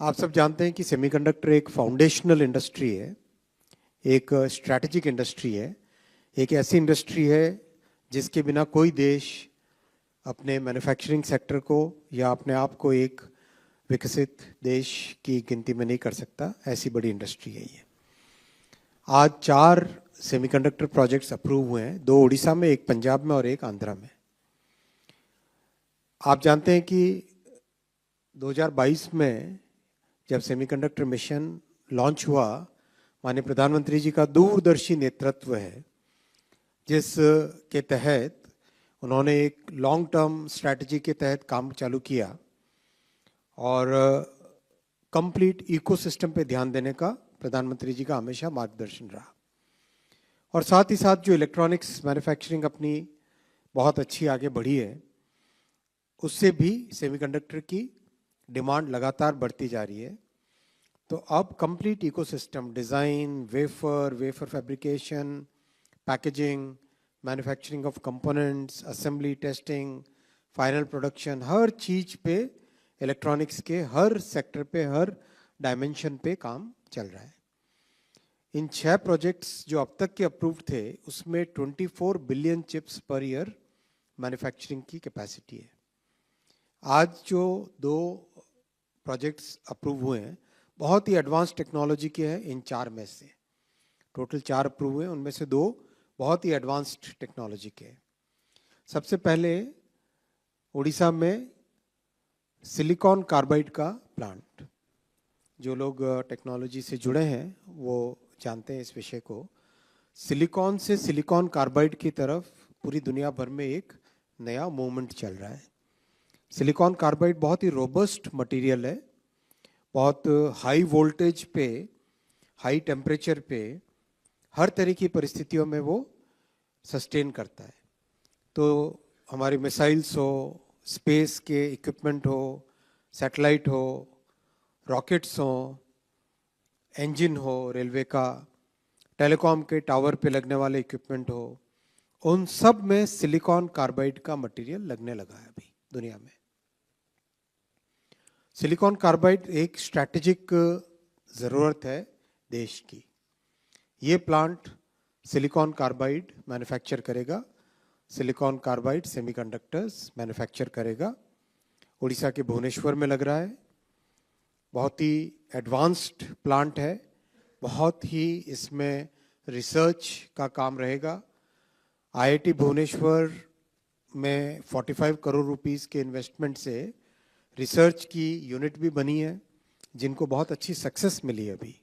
आप सब जानते हैं कि सेमीकंडक्टर एक फाउंडेशनल इंडस्ट्री है, एक स्ट्रैटेजिक इंडस्ट्री है, एक ऐसी इंडस्ट्री है जिसके बिना कोई देश अपने मैन्युफैक्चरिंग सेक्टर को या अपने आप को एक विकसित देश की गिनती में नहीं कर सकता। ऐसी बड़ी इंडस्ट्री है ये। आज 4 सेमीकंडक्टर प्रोजेक्ट्स अप्रूव हुए हैं, 2 उड़ीसा में, एक पंजाब में और एक आंध्रा में। आप जानते हैं कि 2022 में जब सेमीकंडक्टर मिशन लॉन्च हुआ, माननीय प्रधानमंत्री जी का दूरदर्शी नेतृत्व है, जिस के तहत उन्होंने एक लॉन्ग टर्म स्ट्रैटेजी के तहत काम चालू किया और कंप्लीट इकोसिस्टम पे ध्यान देने का प्रधानमंत्री जी का हमेशा मार्गदर्शन रहा। और साथ ही साथ जो इलेक्ट्रॉनिक्स मैन्युफैक्चरिंग अपनी बहुत अच्छी आगे बढ़ी है, उससे भी सेमीकंडक्टर की डिमांड लगातार बढ़ती जा रही है। तो अब complete ecosystem, design, wafer fabrication, packaging, manufacturing of components, assembly, testing, final production, हर चीज़ पे इलेक्ट्रॉनिक्स के हर सेक्टर पे, हर डायमेंशन पे काम चल रहा है। इन 6 प्रोजेक्ट्स जो अब तक के अप्रूव्ड थे, उसमें 24 billion chips per year manufacturing की कैपेसिटी है। आज जो 2 प्रोजेक्ट्स अप्रूव हुए हैं, बहुत ही एडवांस टेक्नोलॉजी के हैं। इन 4 में से टोटल 4 अप्रूव हुए, उनमें से 2 बहुत ही एडवांस्ड टेक्नोलॉजी के हैं। सबसे पहले उड़ीसा में सिलिकॉन कार्बाइड का प्लांट। जो लोग टेक्नोलॉजी से जुड़े हैं वो जानते हैं इस विषय को। सिलिकॉन से सिलिकॉन कार्बाइड की तरफ पूरी दुनिया भर में एक नया मूवमेंट चल रहा है। सिलिकॉन कार्बाइड बहुत ही रोबस्ट मटेरियल है, बहुत हाई वोल्टेज पे, हाई टेम्परेचर पे, हर तरह की परिस्थितियों में वो सस्टेन करता है। तो हमारी मिसाइल्स हो, स्पेस के इक्विपमेंट हो, सैटेलाइट हो, रॉकेट्स हो, इंजन हो रेलवे का, टेलीकॉम के टावर पे लगने वाले इक्विपमेंट हो, उन सब में सिलिकॉन कार्बाइड का मटेरियल लगने लगा है अभी दुनिया में। सिलिकॉन कार्बाइड एक स्ट्रैटेजिक ज़रूरत है देश की। ये प्लांट सिलिकॉन कार्बाइड मैन्युफैक्चर करेगा, सिलिकॉन कार्बाइड सेमीकंडक्टर्स मैन्युफैक्चर करेगा। उड़ीसा के भुवनेश्वर में लग रहा है। बहुत ही एडवांस्ड प्लांट है, बहुत ही इसमें रिसर्च का काम रहेगा। आईआईटी भुवनेश्वर में 45 करोड़ रुपीस के इन्वेस्टमेंट से रिसर्च की यूनिट भी बनी है, जिनको बहुत अच्छी सक्सेस मिली है अभी।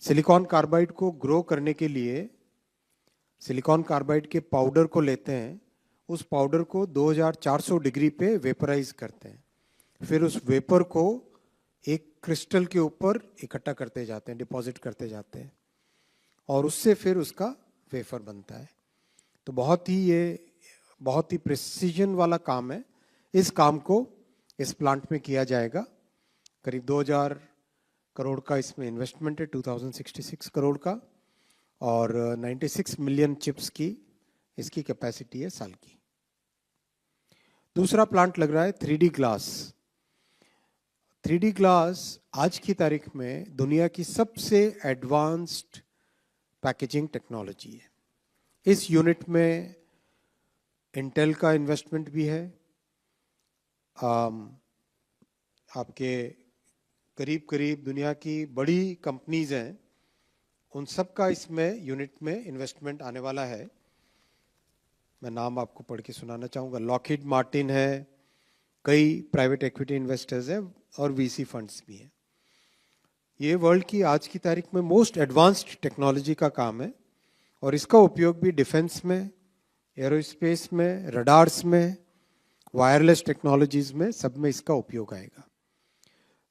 सिलिकॉन कार्बाइड को ग्रो करने के लिए सिलिकॉन कार्बाइड के पाउडर को लेते हैं, उस पाउडर को 2400 डिग्री पे वेपराइज करते हैं, फिर उस वेपर को एक क्रिस्टल के ऊपर इकट्ठा करते जाते हैं, डिपॉजिट करते जाते हैं, और उससे फिर उसका वेफर बनता है। तो बहुत ही प्रिसीजन वाला काम है। इस काम को इस प्लांट में किया जाएगा। करीब 2000 करोड़ का इसमें इन्वेस्टमेंट है, 2066 करोड़ का, और 96 मिलियन चिप्स की इसकी कैपेसिटी है साल की। दूसरा प्लांट लग रहा है 3D ग्लास। 3D ग्लास आज की तारीख में दुनिया की सबसे एडवांस्ड पैकेजिंग टेक्नोलॉजी है। इस यूनिट में इंटेल का इन्वेस्टमेंट भी है। आपके करीब करीब दुनिया की बड़ी कंपनीज हैं, उन सब का इसमें यूनिट में इन्वेस्टमेंट आने वाला है। मैं नाम आपको पढ़ के सुनाना चाहूँगा। लॉकहीड मार्टिन है, कई प्राइवेट इक्विटी इन्वेस्टर्स हैं और वीसी फंड्स भी हैं। ये वर्ल्ड की आज की तारीख में मोस्ट एडवांस्ड टेक्नोलॉजी का काम है, और इसका उपयोग भी डिफेंस में, एरोस्पेस में, रडार्स में, वायरलेस टेक्नोलॉजीज में, सब में इसका उपयोग आएगा।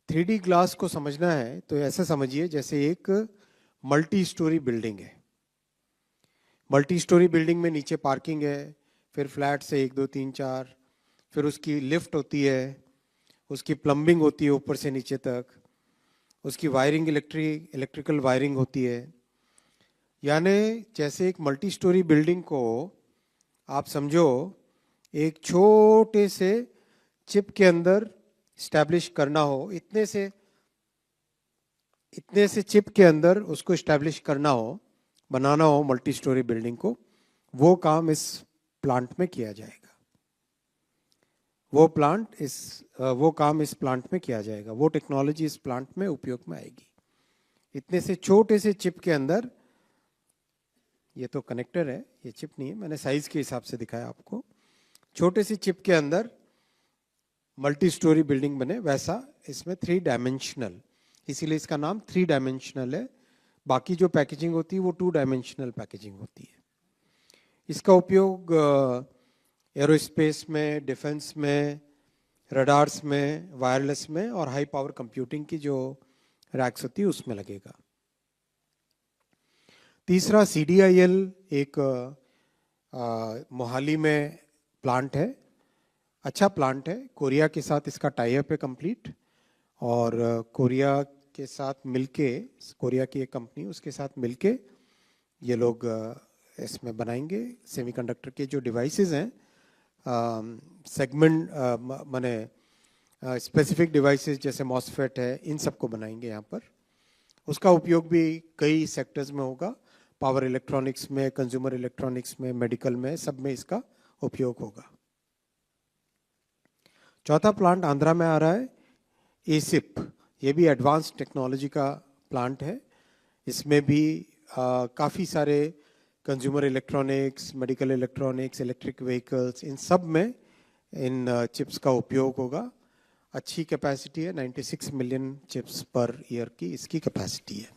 3D ग्लास को समझना है तो ऐसा समझिए जैसे एक मल्टी स्टोरी बिल्डिंग है। मल्टी स्टोरी बिल्डिंग में नीचे पार्किंग है, फिर फ्लैट से 1 2 3 4, फिर उसकी लिफ्ट होती है, उसकी प्लम्बिंग होती है ऊपर से नीचे तक, उसकी वायरिंग इलेक्ट्रिकल वायरिंग होती है। यानी जैसे एक मल्टी स्टोरी बिल्डिंग को आप समझो एक छोटे से चिप के अंदर स्टैब्लिश करना हो, इतने से चिप के अंदर उसको स्टैब्लिश करना हो, बनाना हो मल्टी स्टोरी बिल्डिंग को, वो काम इस प्लांट में किया जाएगा। वो काम इस प्लांट में किया जाएगा, वो टेक्नोलॉजी इस प्लांट में उपयोग में आएगी। इतने से छोटे से चिप के अंदर, ये तो कनेक्टर है, ये चिप नहीं है, मैंने साइज के हिसाब से दिखाया आपको। छोटे से चिप के अंदर मल्टी स्टोरी बिल्डिंग बने, वैसा इसमें 3 डायमेंशनल, इसीलिए इसका नाम 3 डायमेंशनल है। बाकी जो पैकेजिंग होती है वो 2 डायमेंशनल पैकेजिंग होती है। इसका उपयोग एरोस्पेस में, डिफेंस में, रडार्स में, वायरलेस में और हाई पावर कंप्यूटिंग की जो रैक्स होती है उसमें लगेगा। तीसरा CDIL एक मोहाली में प्लांट है, अच्छा प्लांट है, कोरिया के साथ इसका टाई अप है कंप्लीट, और कोरिया के साथ मिलके, कोरिया की एक कंपनी उसके साथ मिलके ये लोग इसमें बनाएंगे सेमीकंडक्टर के जो डिवाइसेस हैं, सेगमेंट माने स्पेसिफिक डिवाइसेस जैसे मॉसफेट है, इन सबको बनाएंगे यहाँ पर। उसका उपयोग भी कई सेक्टर्स में होगा, पावर इलेक्ट्रॉनिक्स में, कंज्यूमर इलेक्ट्रॉनिक्स में, मेडिकल में, सब में इसका उपयोग होगा। चौथा प्लांट आंध्रा में आ रहा है, ASIP, ये भी एडवांस टेक्नोलॉजी का प्लांट है। इसमें भी काफ़ी सारे consumer electronics, medical electronics, electric vehicles, इन सब में इन चिप्स का उपयोग होगा। अच्छी कैपेसिटी है, 96 मिलियन चिप्स पर ईयर की इसकी कैपेसिटी है।